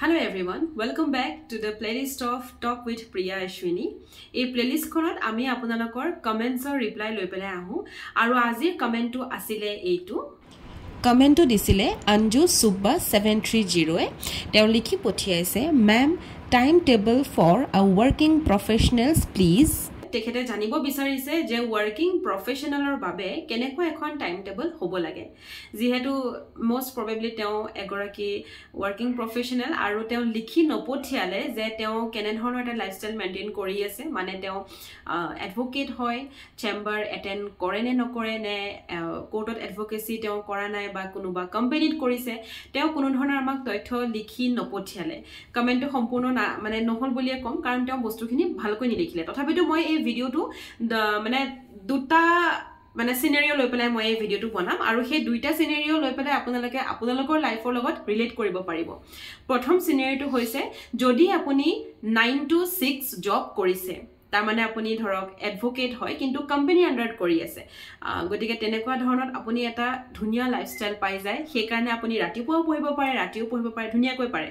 Hello everyone, welcome back to the playlist of Talk with Priya Ashwini. এই playlist খনত আমি আপোনালোকৰ comments or reply লৈ পেলাই আহো আৰু আজিৰ comment টো আছিল এইটো comment টো দিছিলে Anju Subba 730 এ তেওঁ লিখি পঠিয়াইছে ma'am timetable for a working professionals please তেখেতে জানিব বিচাৰিছে যে ওয়াৰ্কিং প্ৰফেশনালৰ বাবে কেনেকৈ এখন টাইম টেবল হ'ব লাগে যেহেতু মোস্ট প্ৰবেবলি তেওঁ এগৰাকী ওয়াৰ্কিং প্ৰফেশনাল আৰু তেওঁ লিখি নপঠিয়ালে যে তেওঁ কেনে ধৰণৰ এটা লাইফষ্টাইল মেইনটেইন কৰি আছে মানে তেওঁ এডভোকেট হয় চেম্বাৰ এটেন্ড কৰে নে নকৰে নে কোৰ্টত এডভোকেসি তেওঁ কৰা নাই বা কোনোবা কোম্পানীত কৰিছে তেওঁ কোনো ধৰণৰ আমাক তথ্য লিখি নপঠিয়ালে কমেন্টটো সম্পূৰ্ণ মানে নহল বুলিয়ে কম কাৰণ তেওঁ বস্তুখিনি ভালকৈ নিলিখিলে তথাপিতো মই এই ভিডিওটো মানে দুটা মানে সিনাৰিও লৈ পেলাই মই এই ভিডিওটো বনাম আৰু সেই দুইটা সিনাৰিও লৈ পেলাই আপোনালোকৰ লাইফৰ লগত ৰিলেট কৰিব পাৰিব প্ৰথম সিনাৰিটো হৈছে যদি আপুনি 9 to 6 জব কৰিছে তাৰ মানে আপুনি ধৰক এডভোকেট হয় কিন্তু কোম্পানী আন্ডাৰত কৰি আছে গতিকে তেনেকুৱা ধৰণত আপুনি এটা ধুনিয়া লাইফষ্টাইল পাই যায় সেই কাৰণে আপুনি ৰাতিপুৱাও পঢ়িব পাৰে ৰাতিও পঢ়িব পাৰে ধুনিয়াকৈ পাৰে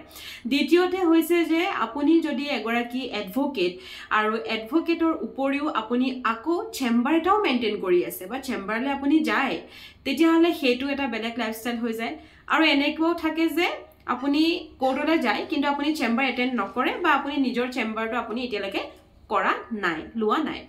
দ্বিতীয়তে হৈছে যে আপুনি যদি এগৰাকী এডভোকেট আৰু এডভোকেটৰ উপৰিও আপুনি আকৌ চেম্বাৰ এটাও মেইনটেইন কৰি আছে বা চেম্বাৰলে আপুনি যায় তেতিয়া হলে হেতু এটা বেলেগ লাইফষ্টাইল হৈ যায় আৰু এনেকুৱাও থাকে যে আপুনি কোৰ্টলৈ যায় কিন্তু আপুনি চেম্বাৰ এটেন্ড নকৰে বা আপুনি নিজৰ চেম্বাৰটো আপুনি এতিয়ালৈকে কৰা নাই লোৱা নাই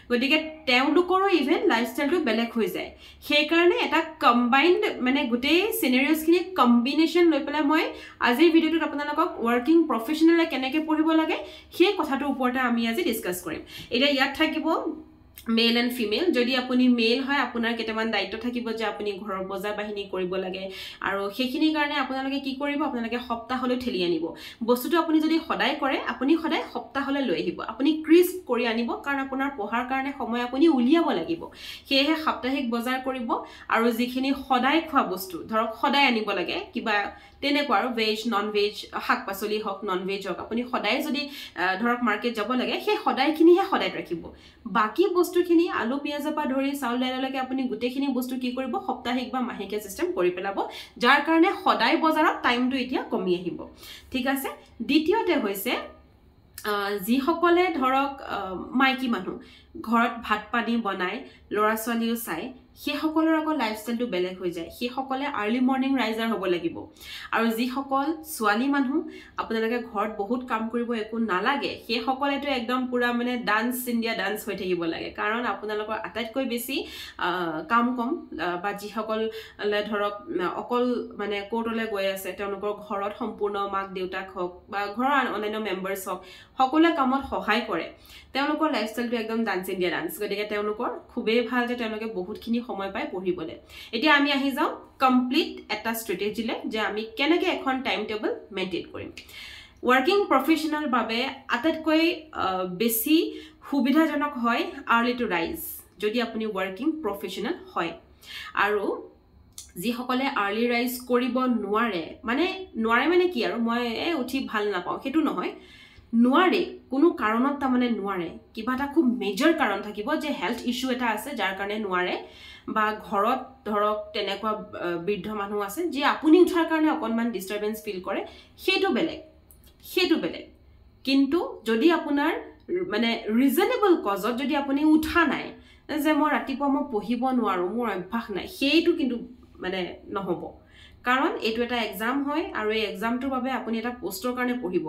গতিকে তেওঁলোকৰো ইভেন লাইফষ্টাইলটো বেলেগ হৈ যায় সেই কাৰণে এটা কম্বাইন্ড মানে গুটেই সিনাৰিওছখিনি কম্বিনেশন লৈ পেলাই মই আজিৰ ভিডিওটোত আপোনালোকক ওয়াৰ্কিং প্ৰফেশনালে কেনেকৈ পঢ়িব লাগে সেই কথাটোৰ ওপৰতে আমি আজি ডিসকাস কৰিম এতিয়া ইয়াত থাকিব মেল এণ্ড ফিমেল যদি আপুনি মেল হয় আপোনাৰ কেটামান দায়িত্ব থাকিব যে আপুনি ঘৰৰ বজাৰ বাহিনী কৰিব লাগে আৰু সেইখিনিৰ কাৰণে আপোনালোকে কি কৰিব আপোনালোকে সপ্তাহলৈ ঠেলি আনিব বস্তুটো আপুনি যদি সদায় কৰে আপুনি সদায় সপ্তাহলৈ লৈ আহিব আপুনি ক্ৰিস্প কৰি আনিব কাৰণ আপোনাৰ পঢ়াৰ কাৰণে সময় আপুনি উলিয়াব লাগিব সেয়ে সাপ্তাহিক বজাৰ কৰিব আৰু যিখিনি সদায় খোৱা বস্তু ধৰক সদায় আনিব লাগে কিবা তেনেকুৱা আৰু ভেজ নন ভেজ শাক পাচলি হক নন ভেজ হক আপুনি সদায় যদি ধৰক মাৰ্কেট যাব লাগে সেই সদায়খিনিহে সদায় ৰাখিব বাকি বস্তুখিনি আলু পিয়াজৰ পৰা ধৰি চাউল দাইললৈকে আপুনি গুটেখিনি বস্তু কি কৰিব সাপ্তাহিক বা মাহেকীয়া সিস্টেম কৰি পেলাব যাৰ কাৰণে সদায় বজাৰত টাইমটো এতিয়া কমি আহিব ঠিক আছে দ্বিতীয়তে হৈছে যি সকলে ধৰক মাইকি মানুহ ঘৰত ভাত পানী বনাই লৰা ছোৱালীও চাই সেই সকলৰ আকৌ লাইফষ্টাইলটো বেলেগ হৈ যায় সেই সকলে আৰ্লি মৰ্নিং ৰাইজাৰ হ'ব লাগিব আৰু যি সকল ছোৱালী মানুহ আপোনালোকে ঘৰত বহুত কাম কৰিব একো নালাগে সেই সকলেটো একদম পুৰা মানে ডান্স ইণ্ডিয়া ডান্স হৈ থাকিব লাগে কাৰণ আপোনালোকৰ আটাইতকৈ বেছি কাম কম বা যি সকল ধৰক অকল মানে কোৰ্টলৈ গৈ আছে তেওঁলোকৰ ঘৰত সম্পূৰ্ণ মাক দেউতাক হওক বা ঘৰৰ অন্যান্য মেম্বাৰ্ছ হওক সকলোৱে কামত সহায় কৰে তেওঁলোকৰ লাইফষ্টাইলটো একদম ডান্স ইণ্ডিয়া ডান্স গতিকে তেওঁলোকৰ খুবেই ভাল যে তেওঁলোকে বহুতখিনি সময় পায় পঢ়িবলৈ এতিয়া আমি আহি যাওঁ কমপ্লিট এটা ষ্ট্ৰেটেজিলে যে আমি কেনেকৈ এখন টাইম টেবল মেইনটেইন কৰিম ওয়াৰ্কিং প্ৰফেশনাল বাবে আটাইতকৈ বেছি সুবিধাজনক হয় আৰ্লি টু ৰাইজ যদি আপুনি ওয়াৰ্কিং প্ৰফেশনাল হয় আৰু যি সকলে আৰ্লি ৰাইজ কৰিব নোৱাৰে মানে কি আৰু মই উঠি ভাল নাপাওঁ হেতু নহয় নোৱাৰে কোনো কাৰণত তা মানে নোৱাৰে কিবা এটা খুব মেজৰ কাৰণ থাকিব যে হেলথ ইস্যু এটা আছে যাৰ কাৰণে নোৱাৰে বা ঘৰত ধৰক তেনেকুৱা বৃদ্ধ মানুহ আছে যে আপুনি উঠাৰ কাৰণে অকনমান ডিস্টাৰবেন্স ফিল কৰে হেতু বেলেগ কিন্তু যদি আপোনাৰ মানে ৰিজনেবল কজত যদি আপুনি উঠা নাই যে মই ৰাতিপুৱা মই পঢ়িব নোৱাৰো মোৰ অভ্যাস নাই হেতু কিন্তু মানে নহব কাৰণ এটো এটা এক্সাম হয় আৰু এই এক্সামটোৰ বাবে আপুনি এটা পোষ্টৰ কাৰণে পঢ়িব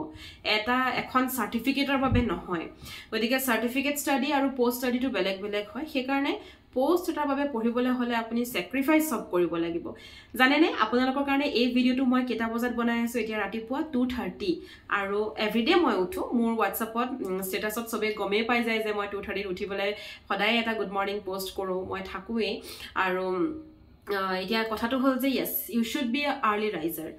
এখন সাৰ্টিফিকেটৰ বাবে নহয় গতিকে সাৰ্টিফিকেট ষ্টাডি আৰু পোষ্ট ষ্টাডিটো বেলেগ হয় সেই কাৰণে পোষ্ট এটাৰ বাবে পঢ়িবলৈ হলে আপুনি স্যাক্ৰিফাইস সব কৰিব লাগিব জানেনে আপোনালোকৰ কাৰণে এই ভিডিওটো মই কেটা বজাত বনাই আছো এতিয়া ৰাতিপুৱা 2:30 আৰু এভৰিডে মই উঠো মোৰ WhatsAppত ষ্টেটাছত সবে গমে পাই যায় যে মই 2:30 উঠিবলৈ সদায় এটা গুড মৰ্নিং পোষ্ট কৰো মই থাকুৱে আৰু এতিয়া কথাটো হল যে yes you should be an early riser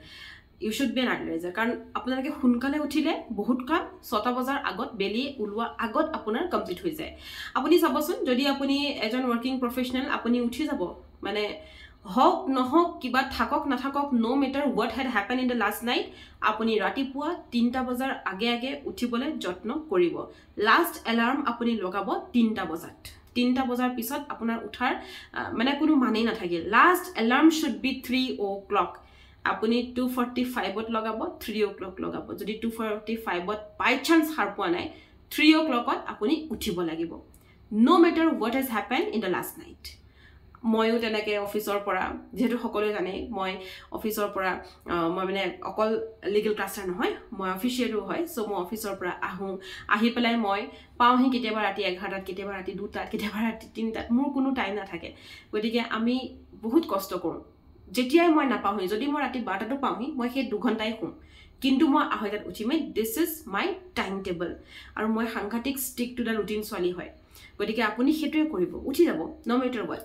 কাৰণ আপোনালোকে সোনকালে উঠিলে বহুত কাম 6টা বজাৰ আগত বেলি উলুৱা আগত আপোনাৰ কমপ্লিট হৈ যায় আপুনি চাবচোন যদি আপুনি এজন ওয়াৰ্কিং প্ৰফেশনাল আপুনি উঠি যাব মানে হক নহক কিবা থাকক নাথাকক no matter what had happened in the last night আপুনি ৰাতিপুৱা 3টা বজাৰ আগে উঠিবলৈ যত্ন কৰিব লাষ্ট এলাৰ্ম আপুনি লগাব 3টা বজাত 3টা বজাৰ পিছত আপোনাৰ উঠাৰ মানে কোনো মানেই নাথাকে last alarm should be 3 o'clock আপুনি 2:45 লগাব 3 o'clock লগাব যদি 2:45 বাই চান্স সাৰ পোৱা নাই 3 o'clock আপুনি উঠিব লাগিব no matter what has happened in the last night ময়ো তেনেকৈ অফিচৰ পৰা যেহেতু সকলোৱে জানে মই অফিচৰ পৰা মই মানে অকল লিগেল ক্লাছাৰ নহয় মই অফিচিয়েলো হয় সো মই অফিচৰ পৰা আহি পেলাই মই পাওঁহি কেতিয়াবা ৰাতি 11টাত কেতিয়াবা ৰাতি 2টাত কেতিয়াবা ৰাতি 3টাত মোৰ কোনো টাইম নাথাকে গতিকে আমি বহুত কষ্ট কৰোঁ যেতিয়াই মই নাপাওঁহি যদি মই ৰাতি 12টাতো পাওঁহি মই সেই 2 ঘণ্টাই শুম কিন্তু মই 2:30টাত উঠিমেই this is my time table আৰু মই সাংঘাতিক ষ্টিক টু দ্য ৰুটিন ছোৱালী হয় গতিকে আপুনি সেইটোৱে কৰিব উঠি যাব ন মেটাৰ হোৱাট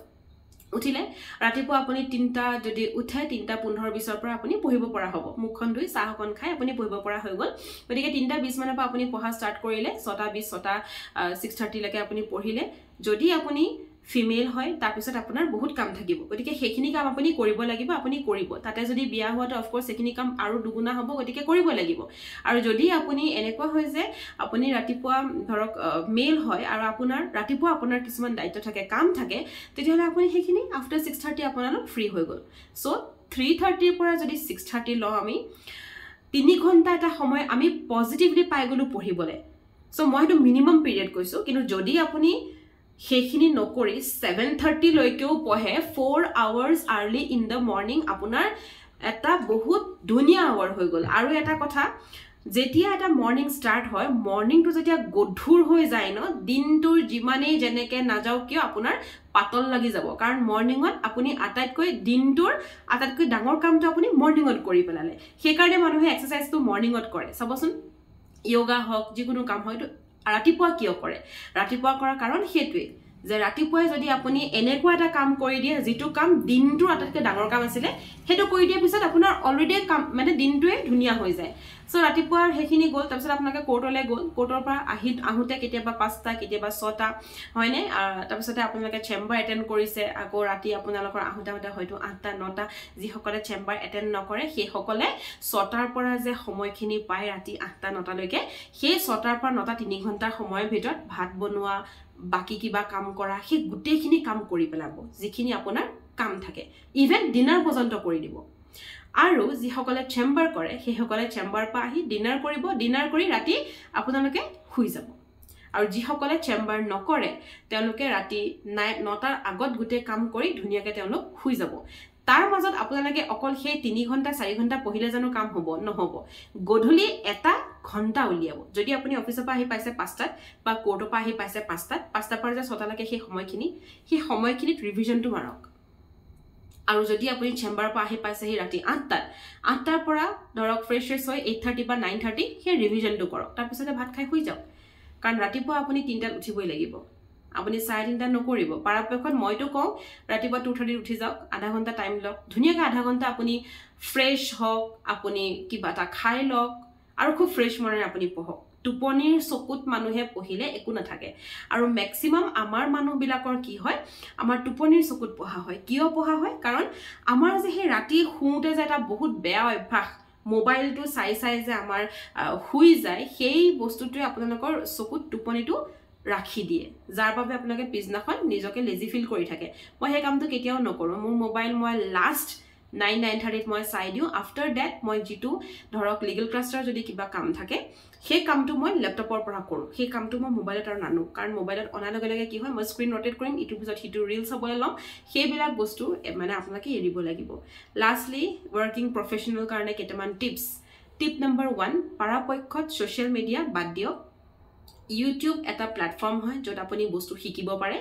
উঠিলে ৰাতিপুৱা আপুনি 3টা যদি উঠে 3:15 পৰা আপুনি পঢ়িব পৰা হ'ব মুখখন ধুই চাহ অকণ খাই আপুনি পঢ়িব পৰা হৈ গ'ল গতিকে 3:20 মানৰ পৰা আপুনি পঢ়া ষ্টাৰ্ট কৰিলে 6:30 লৈকে আপুনি পঢ়িলে যদি আপুনি ফিমেল হয় তাৰ পিছত আপোনাৰ বহুত কাম থাকিব গতিকে সেইখিনি কাম আপুনি কৰিব লাগিব আপুনি কৰিব তাতে যদি বিয়া হোৱাটো অফ কোৰ্স সেইখিনি কাম আৰু দুগুণা হ'ব গতিকে কৰিব লাগিব আৰু যদি আপুনি এনেকুৱা হয় যে আপুনি ৰাতিপুৱা ধৰক মেল হয় আৰু আপোনাৰ ৰাতিপুৱা আপোনাৰ কিছুমান দায়িত্ব থাকে কাম থাকে তেতিয়াহ'লে আপুনি সেইখিনি আফটাৰ 6:30 আপোনালোক ফ্ৰী হৈ গ'ল সো 3:30 পৰা যদি 6:30 লওঁ আমি 3 ঘণ্টা এটা সময় আমি পজিটিভলি পাই গ'লো পঢ়িবলৈ সো মই সেইটো মিনিমাম পিৰিয়ড কৈছোঁ কিন্তু যদি আপুনি সেইখিনি নকৰি 7:30 লৈকেও পঢ়ে 4 hours early in the morning আপোনাৰ এটা বহুত ধুনীয়া আৱাৰ হৈ গ'ল আৰু এটা কথা যেতিয়া এটা মৰ্নিং ষ্টাৰ্ট হয় মৰ্নিংটো যেতিয়া গধুৰ হৈ যায় ন দিনটোৰ যিমানেই যেনেকৈ নাযাও কিয় আপোনাৰ পাতল লাগি যাব কাৰণ মৰ্নিঙত আপুনি আটাইতকৈ দিনটোৰ আটাইতকৈ ডাঙৰ কামটো আপুনি মৰ্নিঙত কৰি পেলালে সেইকাৰণে মানুহে এক্সাৰচাইজটো মৰ্নিঙত কৰে চাবচোন য়োগা হওক যিকোনো কাম হয়তো ৰাতিপুৱা কিয় কৰে ৰাতিপুৱা কৰাৰ কাৰণ সেইটোৱে যে ৰাতিপুৱাই যদি আপুনি এনেকুৱা এটা কাম কৰি দিয়ে যিটো কাম দিনটোৰ আটাইতকৈ ডাঙৰ কাম আছিলে সেইটো কৰি দিয়াৰ পিছত আপোনাৰ অলৰেডি কাম মানে দিনটোৱে ধুনীয়া হৈ যায় সো ৰাতিপুৱা সেইখিনি গ'ল তাৰপিছত আপোনালোকে কোৰ্টলৈ গ'ল কোৰ্টৰ পৰা আহোঁতে কেতিয়াবা 5টা কেতিয়াবা 6টা হয়নে তাৰপিছতে আপোনালোকে চেম্বাৰ এটেণ্ড কৰিছে আকৌ ৰাতি আপোনালোকৰ আহোঁতে হয়তো 8টা 9টা যিসকলে চেম্বাৰ এটেণ্ড নকৰে সেইসকলে 6টাৰ পৰা যে সময়খিনি পায় ৰাতি 8টা 9টালৈকে সেই 6টাৰ পৰা 9টা 3 ঘণ্টাৰ সময়ৰ ভিতৰত ভাত বনোৱা বাকি কিবা কাম কৰা সেই গোটেইখিনি কাম কৰি পেলাব যিখিনি আপোনাৰ কাম থাকে ইভেন ডিনাৰ পৰ্যন্ত কৰি দিব আৰু যিসকলে চেম্বাৰ কৰে সেইসকলে চেম্বাৰ পৰা আহি ডিনাৰ কৰিব ডিনাৰ কৰি ৰাতি আপোনালোকে শুই যাব আৰু যিসকলে চেম্বাৰ নকৰে তেওঁলোকে ৰাতি 9টাৰ আগত গোটেই কাম কৰি ধুনীয়াকৈ তেওঁলোক শুই যাব তাৰ মাজত আপোনালোকে অকল সেই 3 ঘণ্টা 4 ঘণ্টা পঢ়িলে জানো কাম হ'ব নহ'ব গধূলি এটা ঘণ্টা উলিয়াব যদি আপুনি অফিচৰ পৰা আহি পাইছে 5টাত বা কোৰ্টৰ পৰা আহি পাইছে 5টাৰ পৰা যে 6টালৈকে সেই সময়খিনিত ৰিভিজনটো মাৰক আৰু যদি আপুনি চেম্বাৰৰ পৰা আহি পাইছে সেই ৰাতি 8টাৰ পৰা ধৰক ফ্ৰেছ হৈ 8:30 বা 9:30 সেই ৰিভিজনটো কৰক তাৰপিছতে ভাত খাই শুই যাওক কাৰণ ৰাতিপুৱা আপুনি 3টাত উঠিবই লাগিব আপুনি 3:30 নকৰিব পৰাপক্ষত মইতো কওঁ ৰাতিপুৱা 2:30 উঠি যাওক আধা ঘণ্টা টাইম লওক ধুনীয়াকৈ আধা ঘণ্টা আপুনি ফ্ৰেছ হওক আপুনি কিবা এটা খাই লওক আৰু খুব ফ্ৰেছ মনেৰে আপুনি পঢ়ক টোপনিৰ চকুত মানুহে পঢ়িলে একো নাথাকে আৰু মেক্সিমাম আমাৰ মানুহবিলাকৰ কি হয় আমাৰ টোপনিৰ চকুত পঢ়া হয় কিয় পঢ়া হয় কাৰণ আমাৰ যে সেই ৰাতি শুওঁতে যে এটা বহুত বেয়া অভ্যাস মোবাইলটো চাই যে আমাৰ শুই যায় সেই বস্তুটোৱে আপোনালোকৰ চকুত টোপনিটো ৰাখি দিয়ে যাৰ বাবে আপোনালোকে পিছদিনাখন নিজকে লেজি ফিল কৰি থাকে মই সেই কামটো কেতিয়াও নকৰোঁ মোৰ মোবাইল মই লাষ্ট 9:30 মই চাই দিওঁ আফটাৰ ডেট মই যিটো ধৰক লিগেল ক্লাছৰ যদি কিবা কাম থাকে সেই কামটো মই লেপটপৰ পৰা কৰোঁ সেই কামটো মই মোবাইলত আৰু নানো কাৰণ মোবাইলত অনাৰ লগে লগে কি হয় মই স্ক্ৰীন ৰটেট কৰিম ইটোৰ পিছত সিটো ৰিল চাবলৈ ল'ম সেইবিলাক বস্তু মানে আপোনালোকে এৰিব লাগিব লাষ্টলি ৱৰ্কিং প্ৰফেশ্যনেল কাৰণে কেইটামান টিপ নম্বৰ 1 পৰাপক্ষত ছ'চিয়েল মিডিয়া বাদ দিয়ক ইউটিউব এটা প্লেটফৰ্ম হয় য'ত আপুনি বস্তু শিকিব পাৰে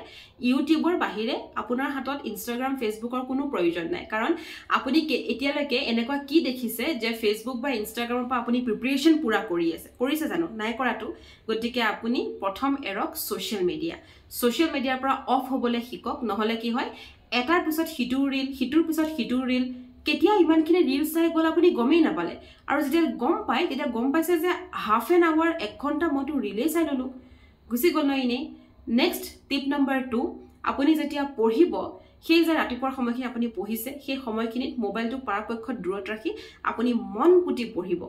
ইউটিউবৰ বাহিৰে আপোনাৰ হাতত ইনষ্টাগ্ৰাম ফেচবুকৰ কোনো প্ৰয়োজন নাই কাৰণ আপুনি এতিয়ালৈকে এনেকুৱা কি দেখিছে যে ফেচবুক বা ইনষ্টাগ্ৰামৰ পৰা আপুনি প্ৰিপাৰেচন পুৰা কৰিছে জানো নাই কৰাটো গতিকে আপুনি প্ৰথম এৰক ছ'চিয়েল মিডিয়াৰ পৰা অফ হ'বলৈ শিকক নহ'লে কি হয় এটাৰ পিছত সিটো ৰিল সিটোৰ পিছত সিটো ৰিল কেতিয়া ইমানখিনি ৰিলছ চাই গ'ল আপুনি গমেই নাপালে আৰু যেতিয়া গম পাইছে যে হাফ এন আৱাৰ 1 ঘণ্টা মইতো ৰিলেই চাই ল'লোঁ গুচি গ'ল ন এনেই নেক্সট টিপ নম্বৰ 2 আপুনি যেতিয়া পঢ়িব সেই যে ৰাতিপুৱাৰ সময়খিনি আপুনি পঢ়িছে সেই সময়খিনিত মোবাইলটো পৰাপক্ষত দূৰত ৰাখি আপুনি মন পুতি পঢ়িব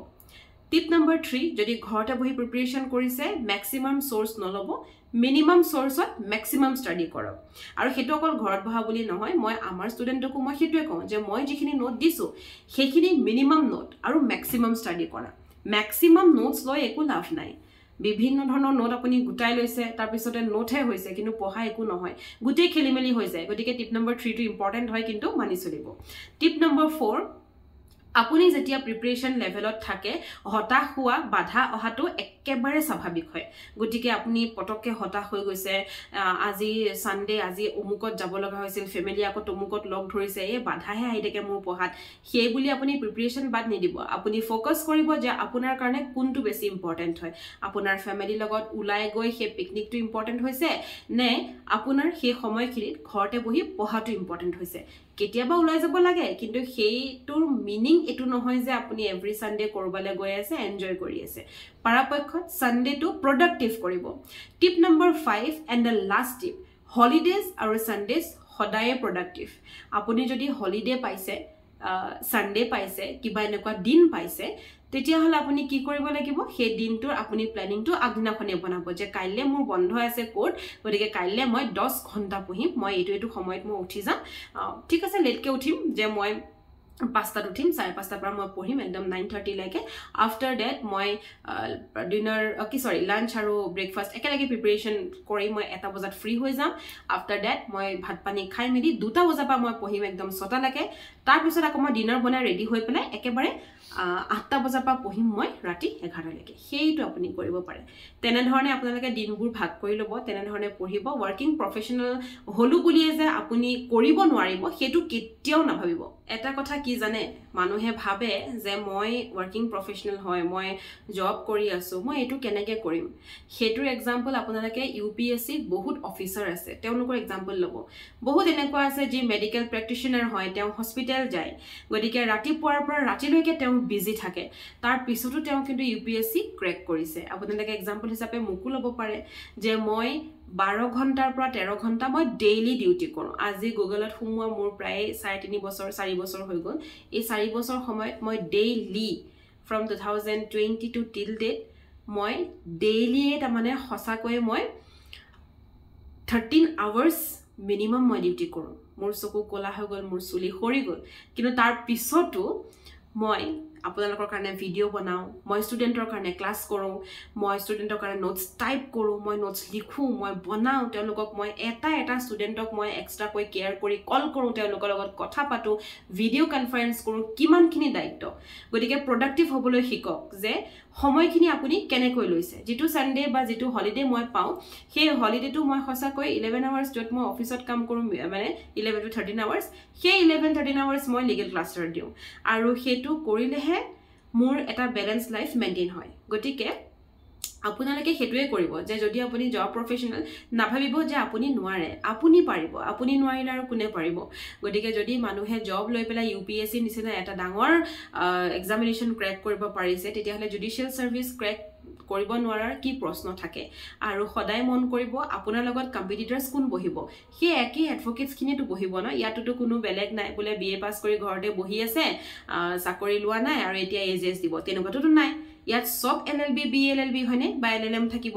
টিপ নম্বৰ 3 যদি ঘৰতে বহি প্ৰিপাৰেচন কৰিছে মেক্সিমাম সোৰ্স নল'ব মিনিমাম সোৰ্সত ম্যাক্সিমাম স্টাডি কৰক আৰু হেতু অকল ঘৰত বহা বুলি নহয় মই আমাৰ ষ্টুডেন্টকো মই হেতুৱে কওঁ যে মই যিখিনি নোট দিছো সেইখিনি মিনিমাম নোট আৰু ম্যাক্সিমাম স্টাডি কৰা ম্যাক্সিমাম নোটস লৈ একো লাভ নাই বিভিন্ন ধৰণৰ নোট আপুনি গুটাই লৈছে তাৰ পিছতে নোটহে হৈছে কিন্তু পঢ়া একো নহয় গুটেই খেলিমেলি হৈ যায় গতিকে টিপ নম্বৰ 3 টো ইম্পৰ্টেন্ট হয় কিন্তু মানি চলিব টিপ নম্বৰ 4 আপুনি যেতিয়া প্ৰিপাৰেচন লেভেলত থাকে হতাশ হোৱা বাধা অহাটো একেবাৰে স্বাভাৱিক হয় গতিকে আপুনি পটককে হতাশ হৈ গৈছে আজি সানডে আজি অমুকত যাব লগা হৈছিল ফ্যামিলি আকৌ অমুকত লগ ধৰিছে এই বাধাহে আহি থাকে মোৰ পঢ়াত সেই বুলি আপুনি প্ৰিপাৰেচন বাদ নিদিব আপুনি ফোকাস কৰিব যে আপোনাৰ কাৰণে কোনটো বেছি ইম্পৰ্টেন্ট হয় আপোনাৰ ফ্যামিলি লগত উলাই গৈ সেই পিকনিকটো ইম্পৰ্টেন্ট হৈছে নে আপোনাৰ সেই সময়খিনিত ঘৰতে বহি পঢ়াটো ইম্পৰ্টেন্ট হৈছে কেতিয়াবা উলাই যাব লাগে কিন্তু সেইটোৰ মিনিং এটো নহয় যে আপুনি এভৰি সানডে কৰবালে গৈ আছে এনজয় কৰি আছে পৰাপক্ষত সানডে টু প্ৰডাক্টিভ কৰিব tip number 5 and the last tip holidays আৰু সানডেজ সদায়ে প্ৰডাক্টিভ আপুনি যদি হলিডে পাইছে সানডে পাইছে কিবা এনেকুৱা দিন পাইছে তেতিয়া হলে আপুনি কি কৰিব লাগিব সেই দিনটোৰ আপুনি প্ল্যানিংটো আগদিনাখনে বনাব যে কাইলে মোৰ বন্ধ আছে কোড গতিকে কাইলে মই 10 ঘণ্টা পঢ়িম মই এটো সময়ত মই উঠি যাম ঠিক আছে লেটকে উঠিম যে মই 5টাত উঠিম 5:30 পৰা মই পঢ়িম একদম 9:30 লৈকে আফটাৰ দ্যাট মই ডিনাৰ লাঞ্চ আৰু ব্ৰেকফাষ্ট একেলগে প্ৰিপাৰেচন কৰি মই 1টা বজাত ফ্ৰী হৈ যাম আফটাৰ দ্যাট মই ভাত পানী খাই মেলি 2টা বজাৰ পৰা মই পঢ়িম একদম 6টা লৈকে তাৰ পিছত আকৌ মই ডিনাৰ বনাই ৰেডি হৈ পেলাই একেবাৰে 8টা বজাৰ পৰা পঢ়িম মই ৰাতি 11 লৈকে সেইটো আপুনি কৰিব পাৰে তেনে ধৰণে আপোনালোকে দিনবোৰ ভাগ কৰি ল'ব তেনে ধৰণে পঢ়িব ওয়াৰ্কিং প্ৰফেশনাল হলু বুলিয়ে যে আপুনি কৰিব নোৱাৰিব হেতু কেতিয়াও নাভাবিব এটা কথা কি জানে মানুহে ভাবে যে মই ওয়াৰ্কিং প্ৰফেশনাল হয় মই জব কৰি আছো মই এটো কেনেকে কৰিম হেতুৰ এক্সাম্পল আপোনালোকে ইউপিএসসি বহুত অফিচাৰ আছে তেওঁলোকৰ এক্সাম্পল লব বহুত এনেকুৱা আছে যে মেডিকেল প্ৰেক্টিশনাৰ হয় তেওঁ হস্পিটেল যায় গতিকে ৰাতিপুৱাৰ পৰা ৰাতিলৈকে তেওঁ বিজি থাকে তাৰ পিছতো তেওঁ কিন্তু ইউপিএসসি ক্ৰেক কৰিছে আপোনালোকে এক্সাম্পল হিচাপে মুকু লব পাৰে যে মই 12 ঘণ্টাৰ পৰা 13 ঘণ্টা মই ডেইলি ডিউটি কৰো আজি গুগলত হুমুৱা মোৰ প্ৰায় 3.5 বছৰ 4 বছৰ হৈ গল এই 4 বছৰ সময়ত মই daily from 2020 to till date মই ডেইলি এটা মানে হসাকৈ মই 13 hours minimum মই ডিউটি কৰো মোৰ চকু কোলা হৈ গল মোৰ চুলি খৰি গল কিন্তু তাৰ পিছতো মই আপোনালোকৰ কাৰণে ভিডিও বনাও মই ষ্টুডেন্টৰ কাৰণে ক্লাস কৰো মই ষ্টুডেন্টৰ কাৰণে নোটস টাইপ কৰো মই নোটস লিখো মই বনাও তেওঁলোকক মই এটা ষ্টুডেন্টক মই এক্সট্ৰা কৈ কেয়াৰ কৰি কল কৰো তেওঁলোকৰ লগত কথা পাতো ভিডিও কনফাৰেন্স কৰো কিমানখিনি দায়িত্ব গতিকে প্ৰডাক্টিভ হবলৈ শিকক যে সময়খিনি আপুনি কেনে কৈ লৈছে যেটো সানডে বা যেটো হলিডে মই পাও সেই হলিডেটো মই হসা কৈ 11 আৱাৰ্স যত মই অফিসত কাম কৰো মানে 11 to 13 আৱাৰ্স সেই 11-13 আৱাৰ্স মই লিগেল ক্লাছৰ দিও আৰু হেতু কৰিলেহে মোৰ এটা ব্যালেন্স লাইফ মেইনটেইন হয় গতিকে আপোনালোকে হেতুৱে কৰিব যে যদি আপুনি জব প্ৰফেশনাল নাভাবিব যে আপুনি নোৱাৰে আপুনি পাৰিব আপুনি নোৱাৰিলে আৰু কোনে পাৰিব গতিকে যদি মানুহে জব লৈ পেলাই ইউপিএসসি নিচিনা এটা ডাঙৰ এক্সামিনেশন ক্ৰেক কৰিব পাৰিছে তেতিয়া হলে জুডিশিয়াল সাৰ্ভিস ক্ৰেক কৰিব নোৱাৰাৰ কি প্ৰশ্ন থাকে আৰু সদায় মন কৰিব আপোনাৰ লগত কম্পিটিটৰ্স কোন বহিব সেই একে এডভোকেটস খিনিটো বহিব ন ইয়াতটো কোনো বেলেগ নাই বলে বিএ পাস কৰি ঘৰতে বহি আছে চাকৰি লোৱা নাই আৰু এতিয়া এজেস দিব তেনেকুৱাটো নাই ইয়াত সব এলএলবি বিএলএলবি হয়নে বা এলএলএম থাকিব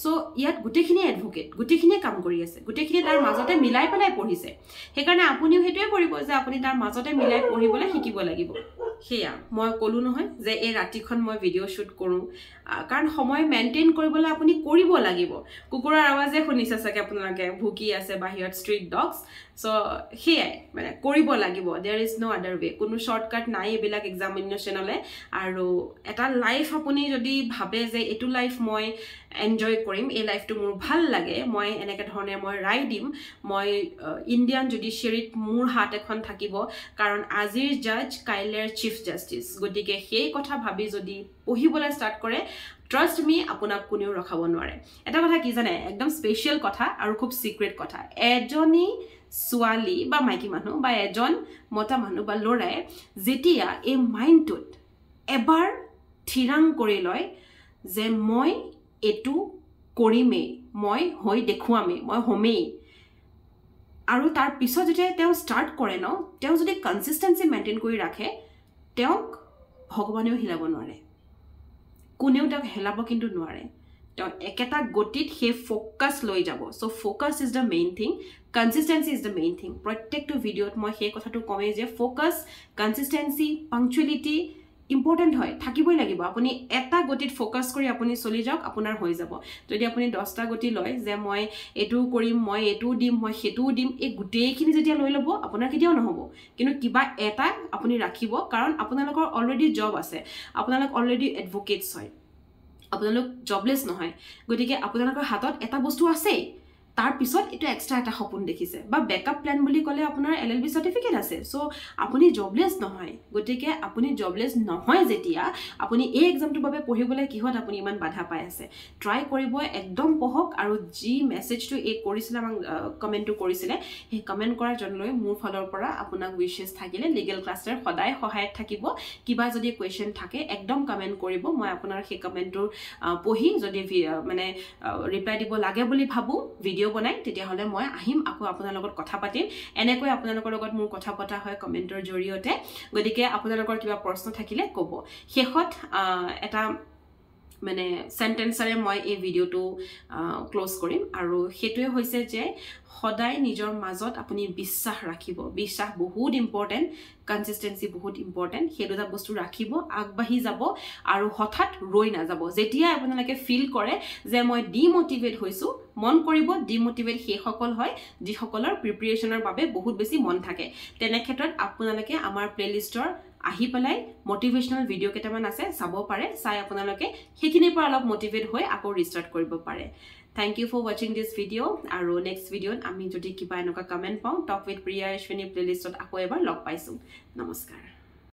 সো ইয়াত গুটেখিনি এডভোকেট গুটেখিনি কাম কৰি আছে গুটেখিনি তাৰ মাজতে মিলাই পেলাই পঢ়িছে হেকাৰণে আপুনিও হেতুৱে কৰিব যে আপুনি তাৰ মাজতে মিলাই পঢ়িবলৈ শিকিব লাগিব হেয়া মই কলু নহয় যে এই ৰাতিখন মই ভিডিও শুট কৰো কাৰণ সময় মেইনটেইন কৰিবলৈ আপুনি কৰিব লাগিব কুকুৰৰ আৱাজে শুনিছে চাগে আপোনালোকে ভুকি আছে বাহিৰত ষ্ট্ৰীট ডগস সো হেয়া মানে কৰিব লাগিব there is no other way কোনো শৰ্টকাট নাই এবিলাক এক্সামিনেশনলে আৰু এটা লাইফ আপুনি যদি ভাবে যে এটো লাইফ মই এনজয় কৰিম এই লাইফটো মোৰ ভাল লাগে মই এনেকে ধৰণে মই ৰায় দিম মই ইন্ডিয়ান জুডিশিয়াৰিত মোৰ হাত এখন থাকিব কাৰণ আজিৰ জাজ কাইলেৰ চিফ জাস্টিস গতিকে সেই কথা ভাবি যদি পঢ়িবলৈ ষ্টাৰ্ট কৰে ট্ৰাষ্ট মি আপোনাক কোনেও ৰখাব নোৱাৰে এটা কথা কি জানে একদম স্পেশাল কথা আৰু খুব সিক্ৰেট কথা এজনী সোৱালি বা মাইকি মানুহ বা এজন মতা মানুহ বা লৰাই যেতিয়া এই মাইন্ডটোত এবাৰ থিৰাং কৰি লয় যে মই এটো কৰিমে মই হৈ দেখুৱামে মই হমেই আৰু তাৰ পিছত যেতিয়া তেওঁ ষ্টাৰ্ট কৰে ন তেওঁ যদি কনসিস্টেন্সি মেইনটেইন কৰি ৰাখে তেওঁক ভগৱানেও হিলাব নোৱাৰে কোনেও তেওঁক হেলাব কিন্তু নোৱাৰে তো একেটা গতিত সেই ফোকাস লৈ যাব so focus is the main thing consistency is the main thing প্ৰত্যেকটো ভিডিঅ'ত মই সেই কথাটো কমে যে ফোকাস কনসিস্টেন্সি পাংচুৱেলিটি ইম্পৰ্টেণ্ট হয় থাকিবই লাগিব আপুনি এটা গতিত ফোকাস কৰি আপুনি চলি যাওক আপোনাৰ হৈ যাব যদি আপুনি 10টা গতি লয় যে মই এটো কৰিম মই এটো দিম মই হেতু দিম এই গুটেইখিনি যেতিয়া লৈ লব আপোনাৰ কেতিয়াও নহব কিন্তু কিবা এটা আপুনি ৰাখিব কাৰণ আপোনালোকৰ অলৰেডি জব আছে আপোনালোক অলৰেডি এডভোকেটছ হয় আপোনালোক জবলেছ নহয় গতিকে আপোনালোকৰ হাতত এটা বস্তু আছে তাৰ পিছত এটো এক্সট্ৰা এটা সপোন দেখিছে বা ব্যাকআপ প্ল্যান বুলি ক'লে আপোনাৰ এলএলবি সাৰ্টিফিকেট আছে সো আপুনি জবলেছ নহয় গতিকে আপুনি জবলেছ নহয় যেতিয়া আপুনি এই এক্সামটোৰ বাবে পঢ়িবলৈ কিহত আপুনি ইমান বাধা পাই আছে ট্ৰাই কৰিব একদম পঢ়ক আৰু যি মেছেজটো এই কৰিছিল আমাক কমেন্টটো কৰিছিলে সেই কমেন্ট কৰাৰ জনলৈ মোৰ ফালৰ পৰা আপোনাক উইশেছ থাকিলে লিগেল ক্লাছৰ সদায় সহায়ত থাকিব কিবা যদি কোৱেশ্চন থাকে একদম কমেন্ট কৰিব মই আপোনাৰ সেই কমেন্টৰ পঢ়ি যদি মানে ৰিপ্লাই দিব লাগে বুলি ভাবো ভিডিও বনাই তেতিয়া হলে মই আহিম আকৌ আপোনাৰ লগত কথা পাতিম এনেকৈ আপোনালোকৰ লগত মোৰ কথা পতা হয় কমেন্টৰ জৰিয়তে গতিকে আপোনালোকৰ কিবা প্ৰশ্ন থাকিলে ক'ব শেষত এটা মানে সেন্টেন্সৰে মই এই ভিডিওটো ক্লোজ কৰিম আৰু হেতুৱে হৈছে যে সদায় নিজৰ মাজত আপুনি বিশ্বাস ৰাখিব বিশ্বাস বহুত ইম্পৰ্টেন্ট কনসিস্টেন্সি বহুত ইম্পৰ্টেন্ট হেতুটা বস্তু ৰাখিব আগবাঢ়ি যাব আৰু হঠাৎ ৰৈ না যাব যেতিয়া আপোনালোকে ফিল কৰে যে মই ডিমোটিভেট হৈছো মন কৰিব ডিমোটিভেট সেই সকল হয় যি সকলৰ প্ৰিপাৰেচনৰ বাবে বহুত বেছি মন থাকে তেনে ক্ষেত্ৰত আপোনালোকে আমাৰ প্লেলিষ্টৰ আহি পেলাই মোটিভেশনাল ভিডিও কেটামান আছে চাব পাৰে চাই আপোনালোকে হেকিনিৰ পৰা অলপ মোটিভেট হৈ আকৌ ৰিস্টাৰ্ট কৰিব পাৰে Thank you for watching this video আৰু next video আমি যদি কিবা এনেকা কমেন্ট পাওঁ টক উইথ প্ৰিয়া অশ্বিনী প্লেলিষ্টত আকৌ এবাৰ লগ পাইছো নমস্কাৰ